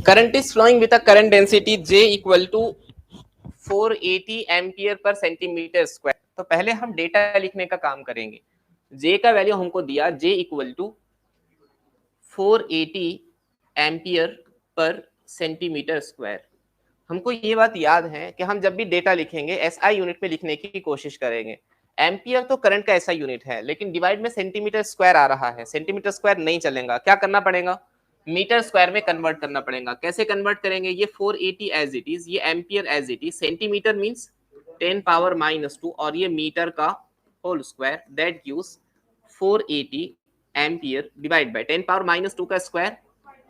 current is flowing with a current density J equal to 480 ampere per centimetre square. तो पहले हम data लिखने का काम करेंगे। J का वैल्यू हमको दिया J equal to 480 ampere per centimetre square. हमको ये बात याद है कि हम जब भी डेटा लिखेंगे एसआई यूनिट में लिखने की कोशिश करेंगे। एम्पियर तो करंट का ऐसा यूनिट है, लेकिन डिवाइड में सेंटीमीटर स्क्वायर आ रहा है, सेंटीमीटर स्क्वायर नहीं चलेगा, क्या करना पड़ेगा, मीटर स्क्वायर में कन्वर्ट करना पड़ेगा। कैसे कन्वर्ट करेंगे, ये 480 एज इट इज, ये ampere as it is, centimetre means 10 power -2 और ये मीटर का whole square, that gives 480 ampere divide by 10 power -2 का square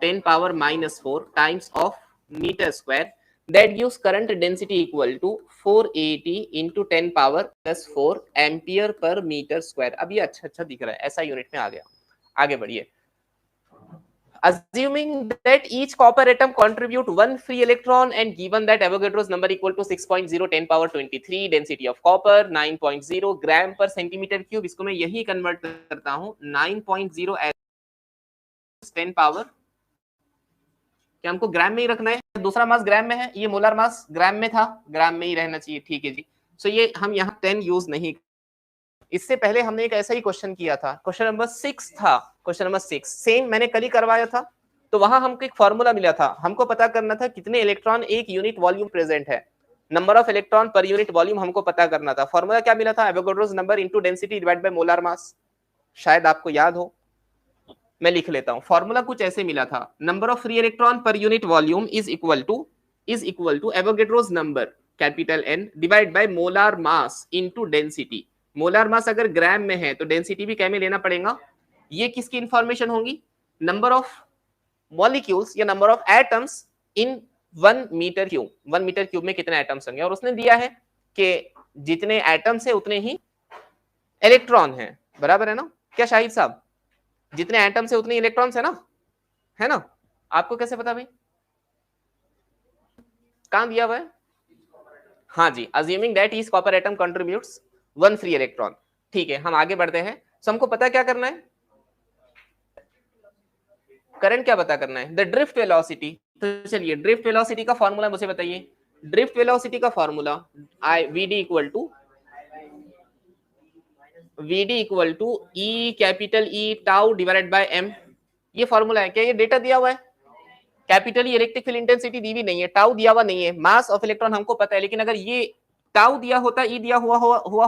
10 power -4 times of metre square, that gives current density equal to 480 into 10 power +4 ampere per metre square. अब ये अच्छा दिख रहा है, ऐसा यूनिट में आ गया। आगे बढ़िए। Assuming that each copper atom contribute one free electron and given that Avogadro's number equal to 6.0 10 power 23, density of copper 9.0 ग्राम पर सेंटीमीटर क्यूब, इसको मैं यही कन्वर्ट करता हूं 9.0 10 पावर, क्या हमको ग्राम में ही रखना है, दूसरा मास ग्राम में है, ये मोलर मास ग्राम में था, ग्राम में ही रहना चाहिए, ठीक है जी। सो ये हम यहाँ 10 यूज नहीं, इससे पहले हमने एक ऐसा ही क्वेश्चन किया था, क्वेश्चन नंबर 6 था, क्वेश्चन नंबर 6 सेम मैंने कल ही करवाया था। तो वहां हमको एक फॉर्मूला मिला था, हमको पता करना था कितने इलेक्ट्रॉन एक यूनिट वॉल्यूम प्रेजेंट है, number of electron per unit volume हमको पता करना था। फॉर्मूला क्या मिला था, Avogadro's number into density divide by molar मास, शायद आपको याद हो, मैं लिख लेता हूं। फॉर्मूला कुछ ऐसे मिला था, number of free electron per unit volume is equal to Avogadro's number capital N divide by molar mass into density. Molar mass अगर ग्राम में है तो डेंसिटी भी क्या में लेना पड़ेगा। ये किसकी इंफॉर्मेशन होगी, नंबर ऑफ मॉलिक्यूल्स या number of atoms in 1 metre cube. 1 metre cube में कितने एटम्स होंगे, और उसने दिया है कि जितने एटम्स है उतने ही इलेक्ट्रॉन है, बराबर है ना, क्या शाहिद साहब, जितने एटम्स है उतने इलेक्ट्रॉन्स है ना। आपको कैसे पता भाई, कहां दिया हुआ है, हाँ जी, assuming that each copper atom contributes 1 free electron. ठीक है, हम आगे बढ़ते हैं। सो हमको पता क्या करना है, करंट क्या पता करना है, द ड्रिफ्ट वेलोसिटी। तो चलिए ड्रिफ्ट वेलोसिटी का फॉर्मूला मुझे बताइए, ड्रिफ्ट वेलोसिटी का formula VD equal to E capital E tau divided by M, ये फॉर्मूला है। क्या ये डेटा दिया हुआ है, कैपिटल इलेक्ट्रिक फील्ड इंटेंसिटी दी हुई नहीं है, टाउ दिया हुआ नहीं है, मास ऑफ इलेक्ट्रॉन हमको पता है, लेकिन अगर ये टाउ दिया होता, ई दिया हुआ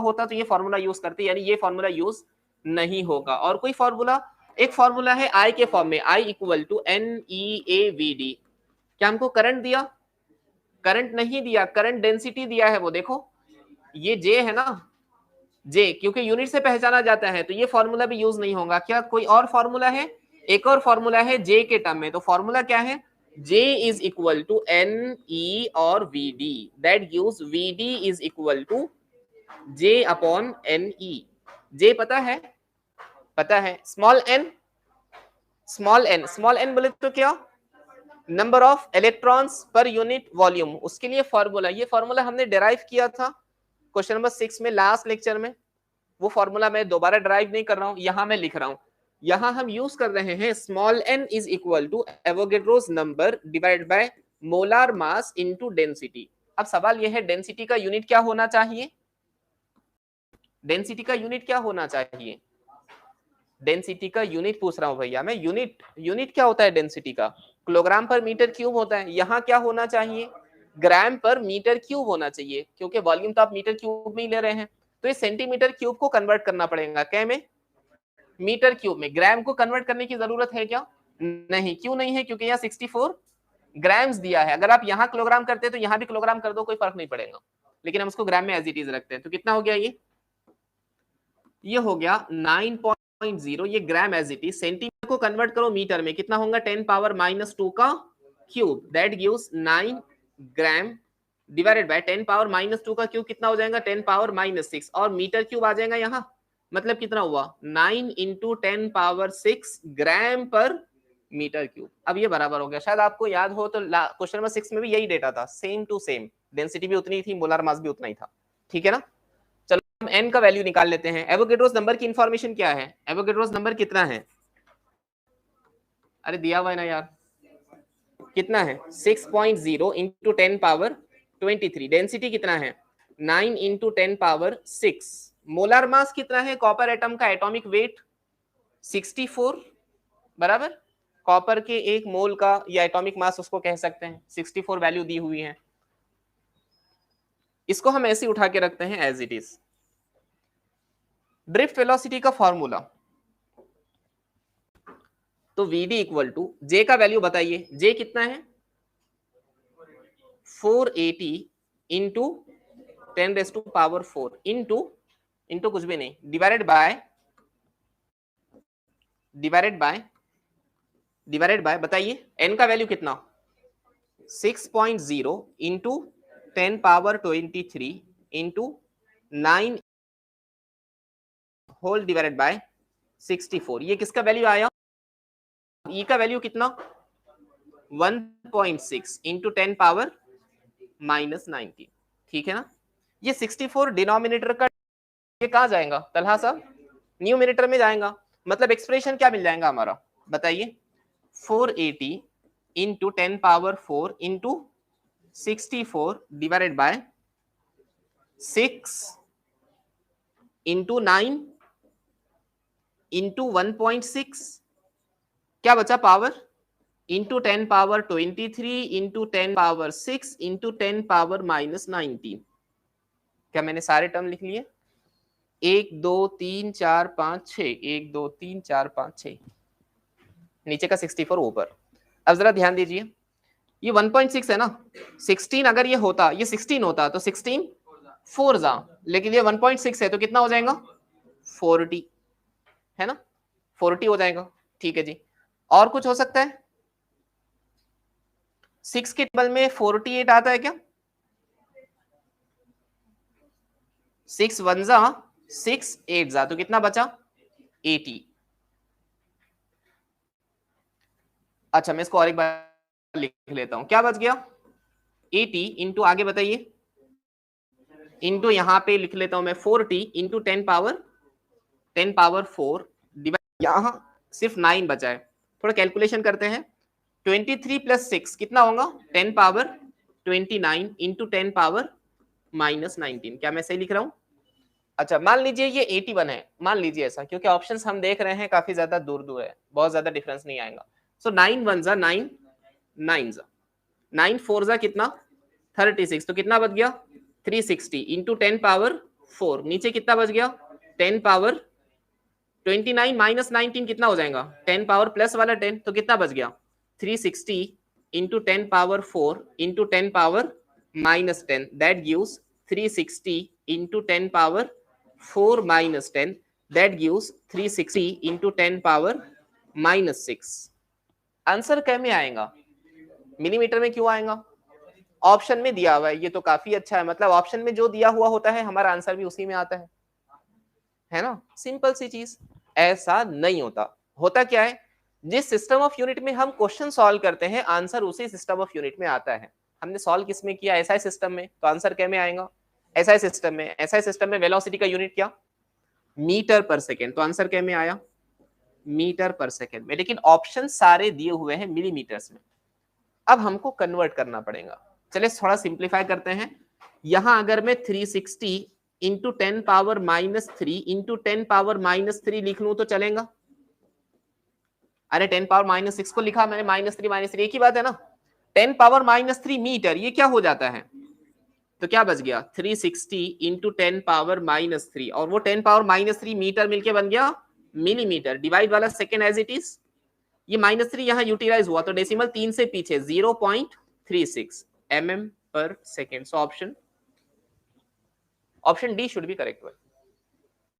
होता तो ये फॉर्मूला यूज करते, यानी ये फॉर्मूला यूज नहीं होगा। और कोई फॉर्मूला, एक फॉर्मूला है आई के फॉर्म में, आई इक्वल टू NEAVD। क्या हमको करंट दिया, करंट नहीं दिया, करंट डेंसिटी दिया है, वो देखो ये जे है ना, जे क्योंकि यूनिट से पहचाना जाता है तो ये फॉर्मूला भी यूज नहीं होगा। क्या कोई और फॉर्मूला है, एक और फॉर्मूला है जे के टर्म में, तो फॉर्मूला क्या है, J is equal to NE और VD, that gives VD is equal to J upon NE। J पता है, स्मॉल n बोले तो क्या, नंबर ऑफ इलेक्ट्रॉन्स पर यूनिट वॉल्यूम, उसके लिए फॉर्मूला, ये फॉर्मूला हमने डिराइव किया था क्वेश्चन नंबर 6 में, लास्ट लेक्चर में। वो फॉर्मूला मैं दोबारा डिराइव नहीं कर रहा हूं, यहां मैं लिख रहा हूं। यहां हम यूज कर रहे हैं small n is equal to Avogadro's number divide by molar mass into density. अब सवाल यह है डेंसिटी का यूनिट क्या होना चाहिए, डेंसिटी का यूनिट क्या होना चाहिए, डेंसिटी का यूनिट पूछ रहा हूं भैया मैं, यूनिट क्या होता है डेंसिटी का, किलोग्राम पर मीटर क्यूब होता है, यहाँ क्या होना चाहिए, ग्राम पर मीटर क्यूब होना चाहिए, क्योंकि वॉल्यूम तो आप मीटर क्यूब में ही ले रहे हैं। तो ये सेंटीमीटर क्यूब को कन्वर्ट करना पड़ेगा, क्या में, मीटर क्यूब में। ग्राम को कन्वर्ट करने की जरूरत है क्या, नहीं, क्यों नहीं है, क्योंकि यहाँ 64 ग्राम्स दिया है। अगर आप यहाँ किलोग्राम करते तो यहाँ भी किलोग्राम कर दो, कोई फर्क नहीं पड़ेगा, लेकिन हम उसको ग्राम में एज इट इज रखते हैं। तो कितना हो गया, ये हो गया 9.0, ये ग्राम एज इट इज। सेंटीमीटर को कन्वर्ट करो मीटर में, कितना होगा 10 पावर -2 का cube, that gives 9 gram divided by 10 power -2 का क्यूब, कितना हो जाएगा 10 पावर -6, और मीटर क्यूब आ जाएगा यहाँ, मतलब कितना हुआ 9 इंटू 10 पावर 6 ग्राम पर मीटर क्यूब। अब ये बराबर हो गया, शायद आपको याद हो तो क्वेश्चन नंबर 6 में भी यही डेटा था, सेम टू सेम, डेंसिटी भी उतनी थी, मोलर मास भी उतना ही था, ठीक है ना। चलो हम n का वैल्यू निकाल लेते हैं। एवोगाड्रोस नंबर की इंफॉर्मेशन क्या है, एवोगाड्रोस नंबर कितना है, अरे दिया हुआ है ना यार, कितना है 6.0 इंटू 10 पावर 23। डेंसिटी कितना है 9 इंटू 10 पावर 6। मोलर मास कितना है कॉपर एटम का, एटॉमिक वेट 64 बराबर। कॉपर के एक मोल का या एटॉमिक मास उसको कह सकते हैं, 64 वैल्यू दी हुई है। इसको हम ऐसे उठा के रखते हैं as it is. Drift velocity का फॉर्मूला, तो Vd इक्वल टू J का वैल्यू बताइए, J कितना है 480 इंटू 10⁴ इंटू कुछ भी नहीं, डिवाइडेड बाय बताइए n का वैल्यू कितना 6.0 into 10 power 23 into 9 whole divided by 64। ये किसका वैल्यू आया, E का वैल्यू कितना 1.6 इंटू 10 पावर -19। ठीक है ना। ये 64 डिनोमिनेटर का, ये कहां जाएगा तलहा साहब, न्यूमिनेटर में जाएगा। मतलब एक्सप्रेशन क्या मिल जाएगा हमारा बताइए 480 into 10 power 4 into 64 divided by 6 into 9 into 1.6, क्या बचा power, into 10 power 23 into 10 power 6 into 10 power -19। क्या मैंने सारे टर्म लिख लिए 1 2 3 4 5 6, 1 2 3 4 5 6, नीचे का 64 ऊपर। अब जरा ध्यान दीजिए, ये 1.6 है ना, 16 अगर ये होता, ये 16 होता तो 16 4 जा, लेकिन ये 1.6 है तो कितना हो जाएगा 40 है ना, 40 हो जाएगा। ठीक है जी, और कुछ हो सकता है 6 के टेबल में 48 आता है क्या, 6 1 जा 6 8 जा, तो कितना बचा 80। अच्छा मैं इसको और एक बार लिख लेता हूं, क्या बच गया 80 इंटू आगे बताइए, इंटू यहां पे लिख लेता हूं मैं 40 इंटू 10 पावर 4 डिवाइड, यहां सिर्फ 9 बचा है, थोड़ा कैलकुलेशन करते हैं। 23 प्लस 6 कितना होगा 10 पावर 29 इंटू 10 पावर -19। क्या मैं सही लिख रहा हूं। अच्छा मान लीजिए ये 81 है, मान लीजिए ऐसा, क्योंकि ऑप्शंस हम देख रहे हैं काफी ज्यादा दूर दूर है, बहुत ज्यादा डिफरेंस नहीं आएगा। सो 9 1 जा 9 9 जा 9 4 जा कितना 36, तो कितना बच गया 360 इंटू 10 पावर 4, नीचे कितना बच गया 10 पावर 29 -19 कितना हो जाएगा 10 पावर प्लस वाला 10, तो कितना बच गया 360 into 10 power 4 into 10 power -10, that gives 360 into 10 power 4 -10, that gives 360 into 10 power -6। Answer क्या में आएगा, मिलीमीटर में क्यों आएगा, ऑप्शन में दिया हुआ है, ये तो काफी अच्छा है। मतलब ऑप्शन में जो दिया हुआ होता है हमारा आंसर भी उसी में आता है ना, सिंपल सी चीज। ऐसा नहीं होता, होता क्या है जिस सिस्टम ऑफ यूनिट में हम क्वेश्चन सॉल्व करते हैं आंसर उसी सिस्टम ऑफ यूनिट में आता है। हमने सॉल्व किस में किया, एसआई सिस्टम में, तो आंसर क्या में आएगा एसआई सिस्टम में। एसआई सिस्टम में वेलोसिटी का यूनिट क्या मीटर पर सेकेंड, तो आंसर क्या में आया मीटर पर सेकेंड में, लेकिन ऑप्शन सारे दिए हुए हैं मिलीमीटर्स में। अब हमको कन्वर्ट करना पड़ेगा, चलिए थोड़ा सिंप्लीफाई करते हैं। यहां अगर मैं 360 इंटू 10 पावर -3 इंटू 10 पावर -3 लिख लूं तो चलेगा। अरे 10 पावर -6 को लिखा मैंने -3 एक ही बात है ना। 10 पावर -3 मीटर, ये क्या हो जाता है, तो क्या बच गया 360 इंटू 10 पावर -3, और वो 10 पावर -3 मीटर मिलके बन गया मिलीमीटर, डिवाइड वाला सेकेंड एज इट इज, ये -3 यहाँ यूटिलाइज हुआ तो डेसिमल 3 से पीछे 0.36 mm पर second. So option D should be correct one.